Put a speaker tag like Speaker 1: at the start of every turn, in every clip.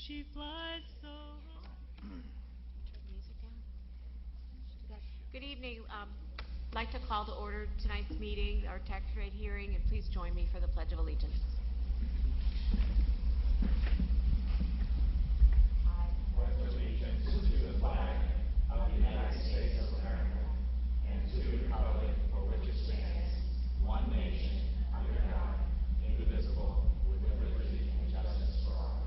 Speaker 1: She flies so high.
Speaker 2: Turn the music down. Good evening. I'd like to call to order tonight's meeting, our tax rate hearing, and please join me for the Pledge of Allegiance.
Speaker 3: I pledge allegiance to the flag of the United States of America and to the republic for which it stands, one nation, under God, indivisible, with liberty and justice for all.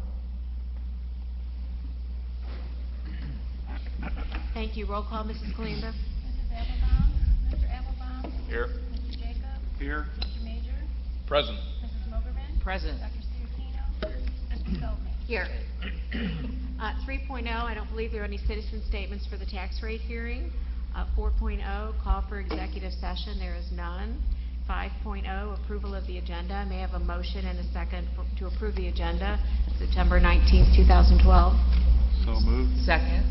Speaker 2: Thank you. Roll call, Mrs. Calandra.
Speaker 4: Mrs. Applebaum? Mr. Applebaum?
Speaker 5: Here.
Speaker 4: Mr. Jacob?
Speaker 5: Here.
Speaker 4: Mr. Major?
Speaker 5: Present.
Speaker 4: Mrs. Mogerman?
Speaker 2: Present.
Speaker 4: Dr. Sturtino? Mr. Feldman?
Speaker 2: Here. 3.0, I don't believe there are any citizen statements for the tax rate hearing. 4.0, call for executive session. There is none. 5.0, approval of the agenda. May I have a motion and a second to approve the agenda, September 19th, 2012.
Speaker 5: So moved.
Speaker 1: Second.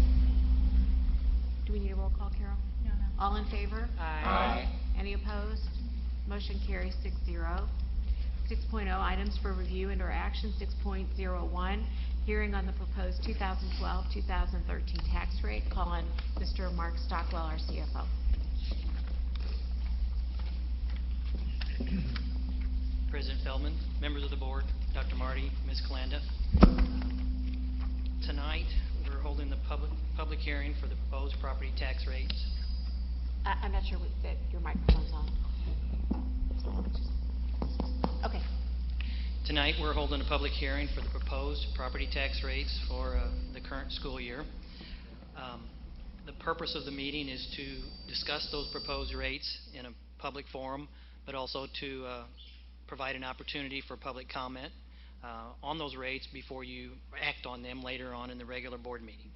Speaker 2: Do we need a roll call, Carol?
Speaker 4: No.
Speaker 2: All in favor?
Speaker 1: Aye.
Speaker 2: Any opposed? Motion carries 6-0. 6.0, items for review and/or action. 6.01, hearing on the proposed 2012-2013 tax rate. Call on Mr. Mark Stockwell, our CFO.
Speaker 6: President Feldman, members of the board, Dr. Marty, Ms. Kalanda. Tonight, we're holding the public hearing for the proposed property tax rates.
Speaker 2: I'm not sure that your microphone's on. Okay.
Speaker 6: Tonight, we're holding a public hearing for the proposed property tax rates for the current school year. The purpose of the meeting is to discuss those proposed rates in a public forum, but also to provide an opportunity for public comment on those rates before you act on them later on in the regular board meeting.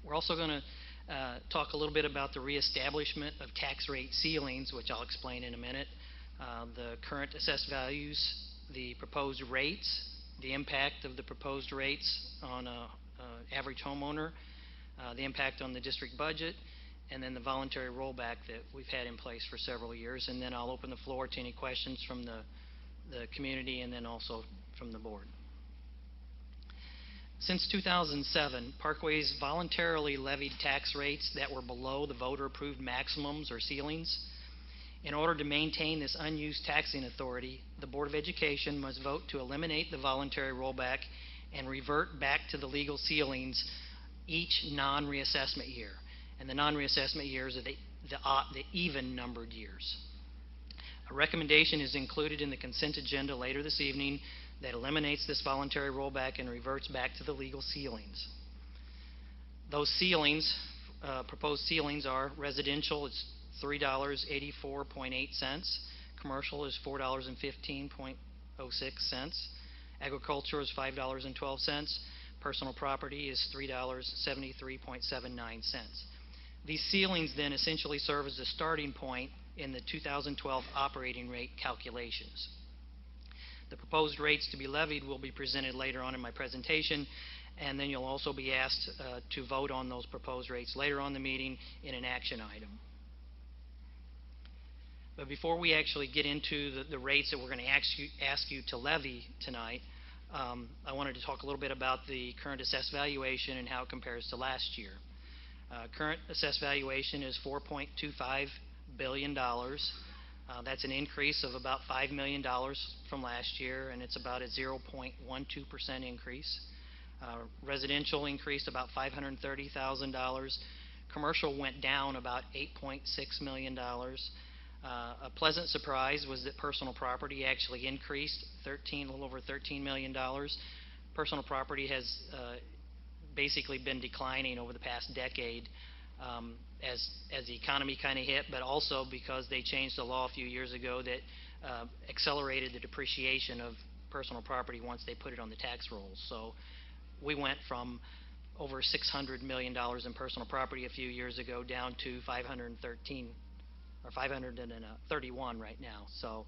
Speaker 6: We're also going to talk a little bit about the reestablishment of tax rate ceilings, which I'll explain in a minute, the current assessed values, the proposed rates, the impact of the proposed rates on an average homeowner, the impact on the district budget, and then the voluntary rollback that we've had in place for several years. And then I'll open the floor to any questions from the community and then also from the board. Since 2007, Parkways voluntarily levied tax rates that were below the voter-approved maximums or ceilings. In order to maintain this unused taxing authority, the Board of Education must vote to eliminate the voluntary rollback and revert back to the legal ceilings each non-reassessment year. And the non-reassessment years are the even-numbered years. A recommendation is included in the consent agenda later this evening that eliminates this voluntary rollback and reverts back to the legal ceilings. Those ceilings, proposed ceilings, are residential, it's $3.84.8. Commercial is $4.15.06. Agriculture is $5.12. Personal property is $3.73.79. These ceilings then essentially serve as the starting point in the 2012 operating rate calculations. The proposed rates to be levied will be presented later on in my presentation, and then you'll also be asked to vote on those proposed rates later on in the meeting in an action item. But before we actually get into the rates that we're going to ask you to levy tonight, I wanted to talk a little bit about the current assessed valuation and how it compares to last year. Current assessed valuation is $4.25 billion. That's an increase of about $5 million from last year, and it's about a 0.12% increase. Residential increased about $530,000. Commercial went down about $8.6 million. A pleasant surprise was that personal property actually increased a little over $13 million. Personal property has basically been declining over the past decade as the economy kind of hit, but also because they changed the law a few years ago that accelerated the depreciation of personal property once they put it on the tax rolls. So we went from over $600 million in personal property a few years ago down to 531 right now. So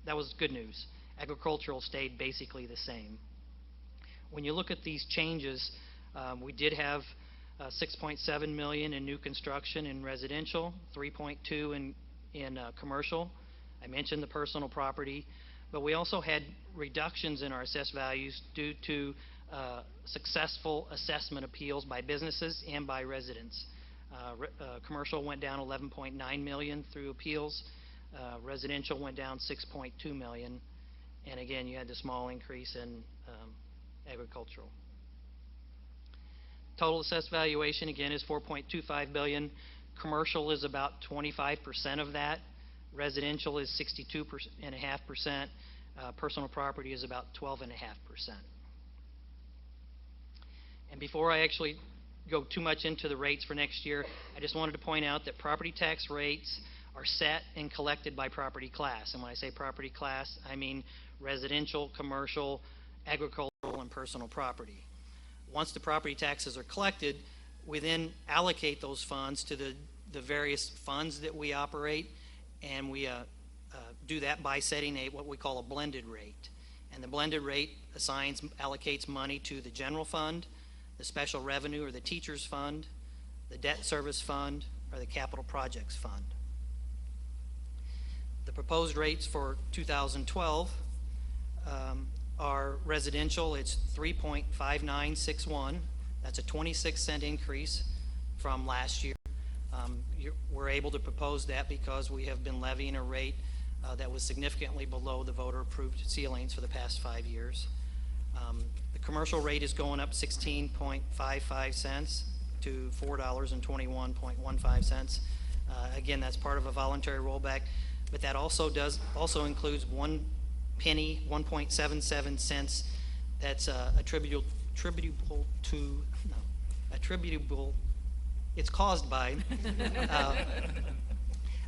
Speaker 6: that was good news. Agricultural stayed basically the same. When you look at these changes, we did have $6.7 million in new construction in residential, $3.2 in commercial. I mentioned the personal property, but we also had reductions in our assessed values due to successful assessment appeals by businesses and by residents. Commercial went down $11.9 million through appeals. Residential went down $6.2 million. And again, you had the small increase in agricultural. Total assessed valuation, again, is $4.25 billion. Commercial is about 25% of that. Residential is 62.5%. Personal property is about 12.5%. And before I actually go too much into the rates for next year, I just wanted to point out that property tax rates are set and collected by property class. And when I say property class, I mean residential, commercial, agricultural, and personal property. Once the property taxes are collected, we then allocate those funds to the various funds that we operate, and we do that by setting what we call a blended rate. And the blended rate allocates money to the general fund, the special revenue or the teachers fund, the debt service fund, or the capital projects fund. The proposed rates for 2012 are residential, it's 3.5961. That's a 26-cent increase from last year. We're able to propose that because we have been levying a rate that was significantly below the voter-approved ceilings for the past 5 years. The commercial rate is going up 16.55 cents to $4.21.15 cents. Again, that's part of a voluntary rollback, but that also includes 1 penny, 1.77 cents. That's attributable. It's caused by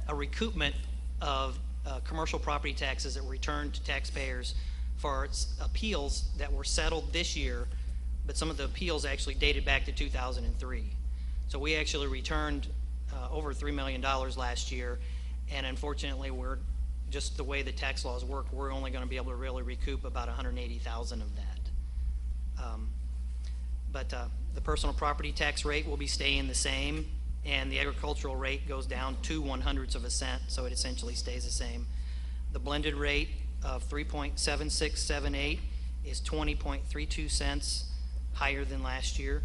Speaker 6: a recoupment of commercial property taxes that were returned to taxpayers for appeals that were settled this year, but some of the appeals actually dated back to 2003. So we actually returned over $3 million last year, and unfortunately, we're just the way the tax laws work, we're only going to be able to really recoup about $180,000 of that. But the personal property tax rate will be staying the same, and the agricultural rate goes down 2/100ths of a cent, so it essentially stays the same. The blended rate of 3.7678 is 20.32 cents higher than last year,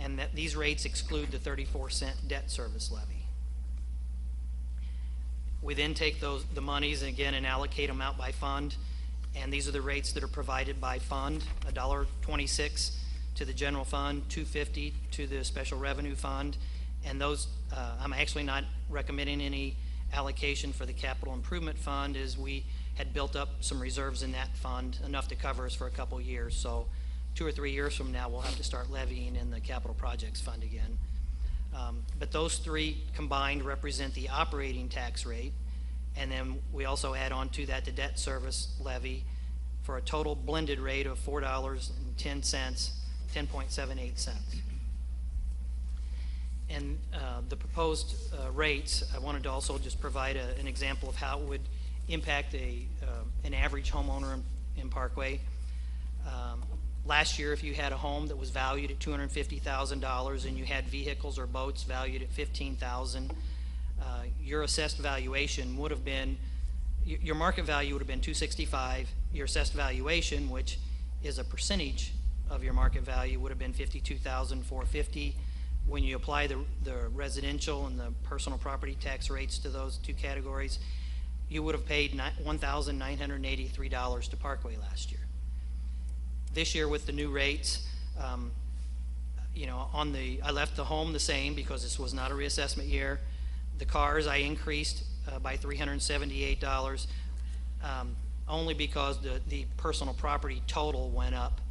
Speaker 6: and these rates exclude the 34-cent debt service levy. We then take the monies again and allocate them out by fund, and these are the rates that are provided by fund: $1.26 to the general fund, $2.50 to the special revenue fund, and those I'm actually not recommending any allocation for the capital improvement fund, as we had built up some reserves in that fund, enough to cover us for a couple years. So 2 or 3 years from now, we'll have to start levying in the capital projects fund again. But those three combined represent the operating tax rate, and then we also add on to that the debt service levy for a total blended rate of $4.10, 10.78 cents. And the proposed rates, I wanted to also just provide an example of how it would impact an average homeowner in Parkway. Last year, if you had a home that was valued at $250,000 and you had vehicles or boats valued at $15,000, your assessed valuation would have been, your market value would have been $265,000. Your assessed valuation, which is a percentage of your market value, would have been $52,450. When you apply the residential and the personal property tax rates to those two categories, you would have paid $1,983 to Parkway last year. This year with the new rates, I left the home the same because this was not a reassessment year. The cars I increased by $378, only because the personal property total went up,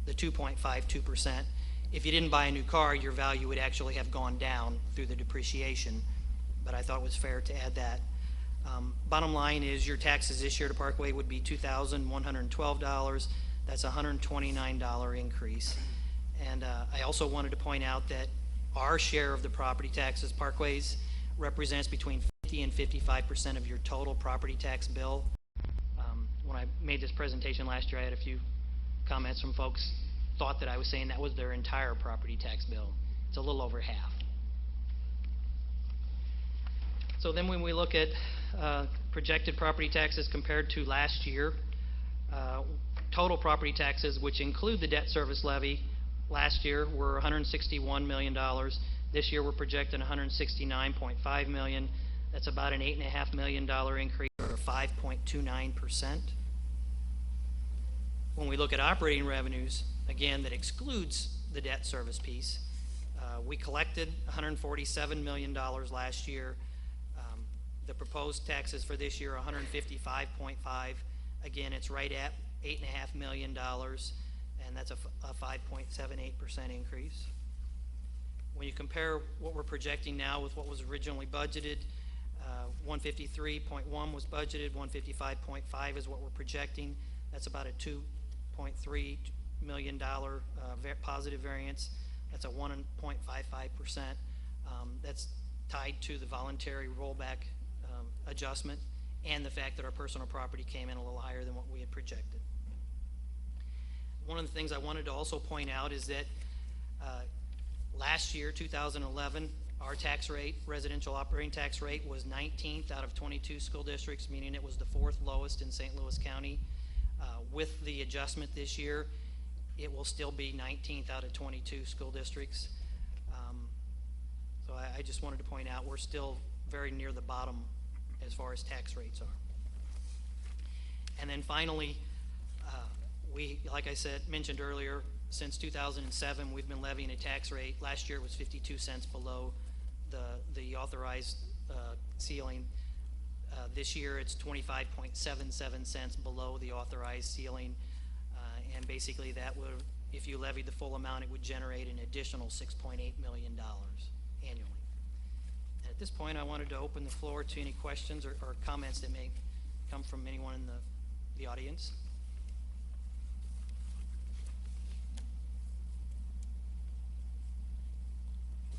Speaker 6: the 2.52%. If you didn't buy a new car, your value would actually have gone down through the depreciation, but I thought it was fair to add that. Bottom line is your taxes this year to Parkway would be $2,112. That's a $129 increase. And I also wanted to point out that our share of the property taxes, Parkway's, represents between 50 and 55% of your total property tax bill. When I made this presentation last year, I had a few comments from folks thought that I was saying that was their entire property tax bill. It's a little over half. So then when we look at projected property taxes compared to last year, total property taxes, which include the debt service levy, last year were $161 million. This year, we're projecting $169.5 million. That's about an $8.5 million increase, or 5.29%. When we look at operating revenues, again, that excludes the debt service piece, we collected $147 million last year. The proposed taxes for this year are $155.5. Again, it's right at $8.5 million, and that's a 5.78% increase. When you compare what we're projecting now with what was originally budgeted, 153.1 was budgeted, 155.5 is what we're projecting. That's about a $2.3 million positive variance. That's a 1.55%. That's tied to the voluntary rollback adjustment and the fact that our personal property came in a little higher than what we had projected. One of the things I wanted to also point out is that last year, 2011, our tax rate, residential operating tax rate, was 19th out of 22 school districts, meaning it was the 4th lowest in St. Louis County. With the adjustment this year, it will still be 19th out of 22 school districts. So I just wanted to point out we're still very near the bottom as far as tax rates are. And then finally, we, like I said, mentioned earlier, since 2007, we've been levying a tax rate. Last year it was 52 cents below the authorized ceiling. This year it's 25.77 cents below the authorized ceiling. And basically that would, if you levied the full amount, it would generate an additional $6.8 million annually. And at this point, I wanted to open the floor to any questions or comments that may come from anyone in the audience.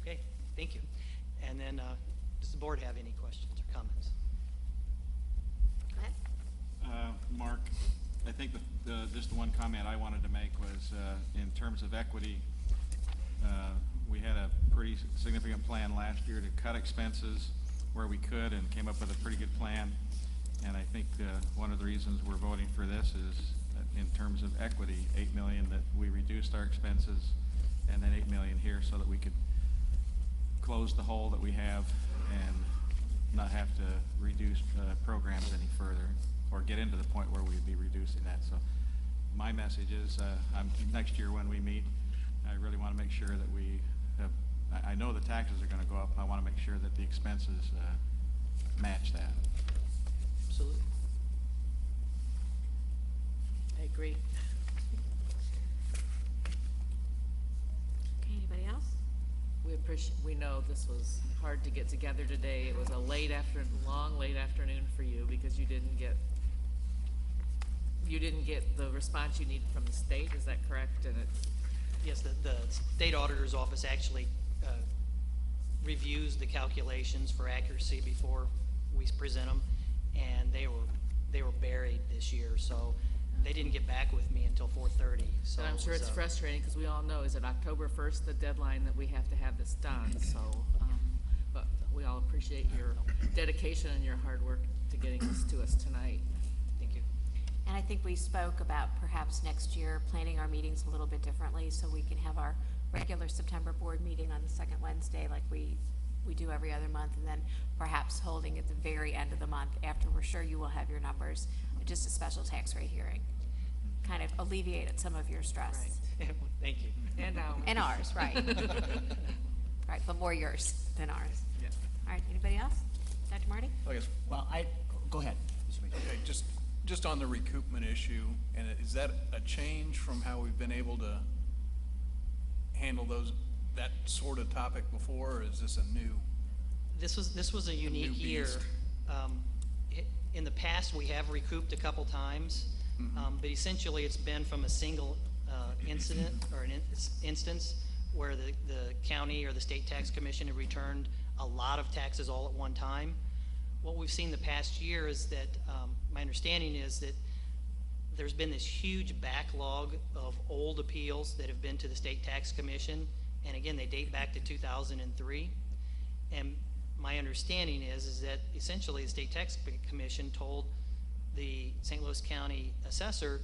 Speaker 6: Okay, thank you. And then, does the board have any questions or comments?
Speaker 2: Go ahead.
Speaker 5: Mark, I think just the one comment I wanted to make was in terms of equity, we had a pretty significant plan last year to cut expenses where we could and came up with a pretty good plan. And I think one of the reasons we're voting for this is in terms of equity, $8 million that we reduced our expenses, and then $8 million here so that we could close the hole that we have and not have to reduce programs any further or get into the point where we'd be reducing that. So my message is next year when we meet, I really want to make sure that we have, I know the taxes are going to go up. I want to make sure that the expenses match that.
Speaker 6: Absolutely.
Speaker 7: I agree.
Speaker 2: Okay, anybody else?
Speaker 7: We know this was hard to get together today. It was a long late afternoon for you because you didn't get the response you needed from the state. Is that correct? And
Speaker 6: Yes, the state auditor's office actually reviews the calculations for accuracy before we present them, and they were buried this year, so they didn't get back with me until 4:30. So
Speaker 7: and I'm sure it's frustrating because we all know, is it October 1st, the deadline that we have to have this done? So, but we all appreciate your dedication and your hard work to getting this to us tonight.
Speaker 6: Thank you.
Speaker 2: And I think we spoke about perhaps next year planning our meetings a little bit differently so we can have our regular September board meeting on the second Wednesday like we do every other month, and then perhaps holding at the very end of the month after we're sure you will have your numbers, just a special tax rate hearing. Kind of alleviated some of your stress.
Speaker 6: Right. Thank you.
Speaker 2: And ours, right. Right, but more yours than ours.
Speaker 8: Yeah.
Speaker 2: All right, anybody else? Dr. Marty?
Speaker 8: I guess,
Speaker 9: Well, go ahead.
Speaker 8: okay, just on the recoupment issue, and is that a change from how we've been able to handle that sort of topic before, or is this a new?
Speaker 6: This was a unique
Speaker 8: new
Speaker 6: year.
Speaker 8: beast.
Speaker 6: In the past, we have recouped a couple times, but essentially it's been from a single incident or an instance where the county or the state tax commission had returned a lot of taxes all at one time. What we've seen the past year is that my understanding is that there's been this huge backlog of old appeals that have been to the state tax commission, and again, they date back to 2003. And my understanding is that essentially the state tax commission told the St. Louis County assessor,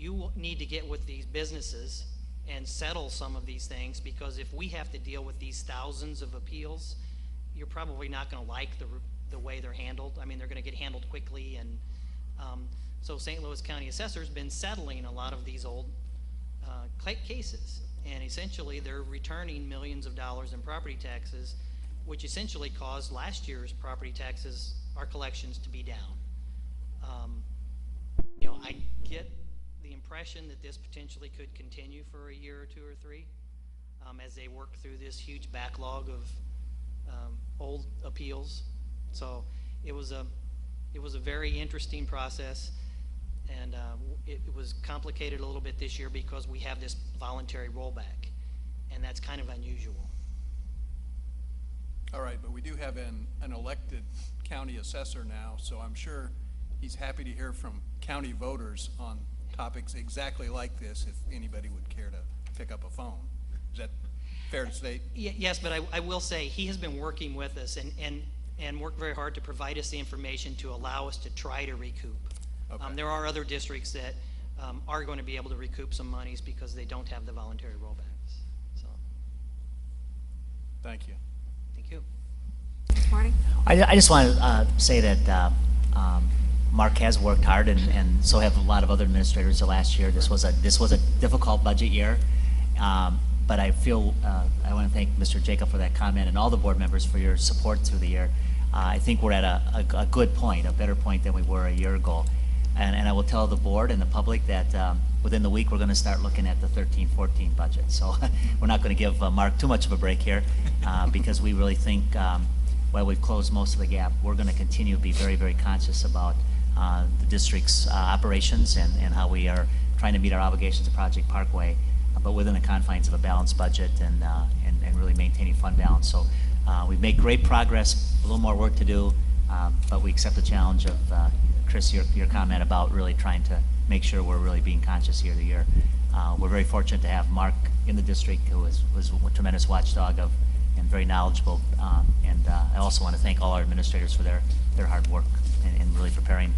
Speaker 6: you need to get with these businesses and settle some of these things, because if we have to deal with these thousands of appeals, you're probably not going to like the way they're handled. I mean, they're going to get handled quickly, and so St. Louis County Assessor's been settling a lot of these old cases, and essentially they're returning millions of dollars in property taxes, which essentially caused last year's property taxes, our collections, to be down. You know, I get the impression that this potentially could continue for a year or two or three as they work through this huge backlog of old appeals. So it was a very interesting process, and it was complicated a little bit this year because we have this voluntary rollback, and that's kind of unusual.
Speaker 8: All right, but we do have an elected county assessor now, so I'm sure he's happy to hear from county voters on topics exactly like this if anybody would care to pick up a phone. Is that fair to state?
Speaker 6: Yes, but I will say he has been working with us and worked very hard to provide us the information to allow us to try to recoup.
Speaker 8: Okay.
Speaker 6: There are other districts that are going to be able to recoup some monies because they don't have the voluntary rollbacks. So,
Speaker 8: Thank you.
Speaker 6: thank you.
Speaker 2: Marty?
Speaker 9: I just want to say that Mark has worked hard, and so have a lot of other administrators the last year. This was a difficult budget year, but I feel I want to thank Mr. Jacob for that comment and all the board members for your support through the year. I think we're at a good point, a better point than we were a year ago. And I will tell the board and the public that within the week we're going to start looking at the 13-14 budget. So we're not going to give Mark too much of a break here because we really think while we've closed most of the gap, we're going to continue to be very, very conscious about the district's operations and how we are trying to meet our obligations to Project Parkway, but within the confines of a balanced budget and really maintaining fund balance. So we've made great progress, a little more work to do, but we accept the challenge of Chris, your comment about really trying to make sure we're really being conscious year to year. We're very fortunate to have Mark in the district, who was a tremendous watchdog of and very knowledgeable. And I also want to thank all our administrators for their hard work in really preparing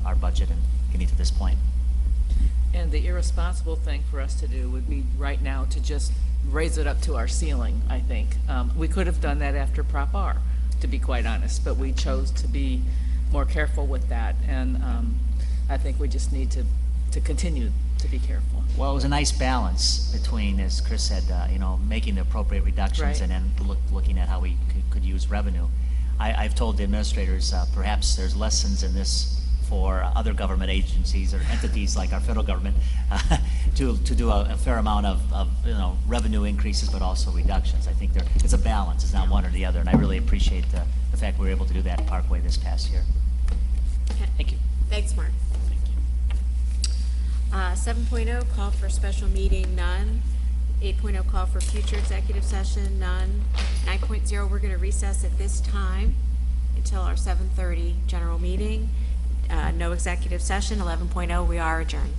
Speaker 9: our budget and getting to this point.
Speaker 7: And the irresponsible thing for us to do would be right now to just raise it up to our ceiling, I think. We could have done that after Prop R, to be quite honest, but we chose to be more careful with that, and I think we just need to continue to be careful.
Speaker 9: Well, it was a nice balance between, as Chris said, making the appropriate reductions
Speaker 7: Right.
Speaker 9: and then looking at how we could use revenue. I've told the administrators perhaps there's lessons in this for other government agencies or entities like our federal government to do a fair amount of revenue increases, but also reductions. I think it's a balance. It's not one or the other, and I really appreciate the fact we were able to do that at Parkway this past year.
Speaker 6: Thank you.
Speaker 2: Thanks, Mark.
Speaker 6: Thank you.
Speaker 2: 7.0, call for special meeting, none. 8.0, call for future executive session, none. 9.0, we're going to recess at this time until our 7:30 general meeting. No executive session. 11.0, we are adjourned.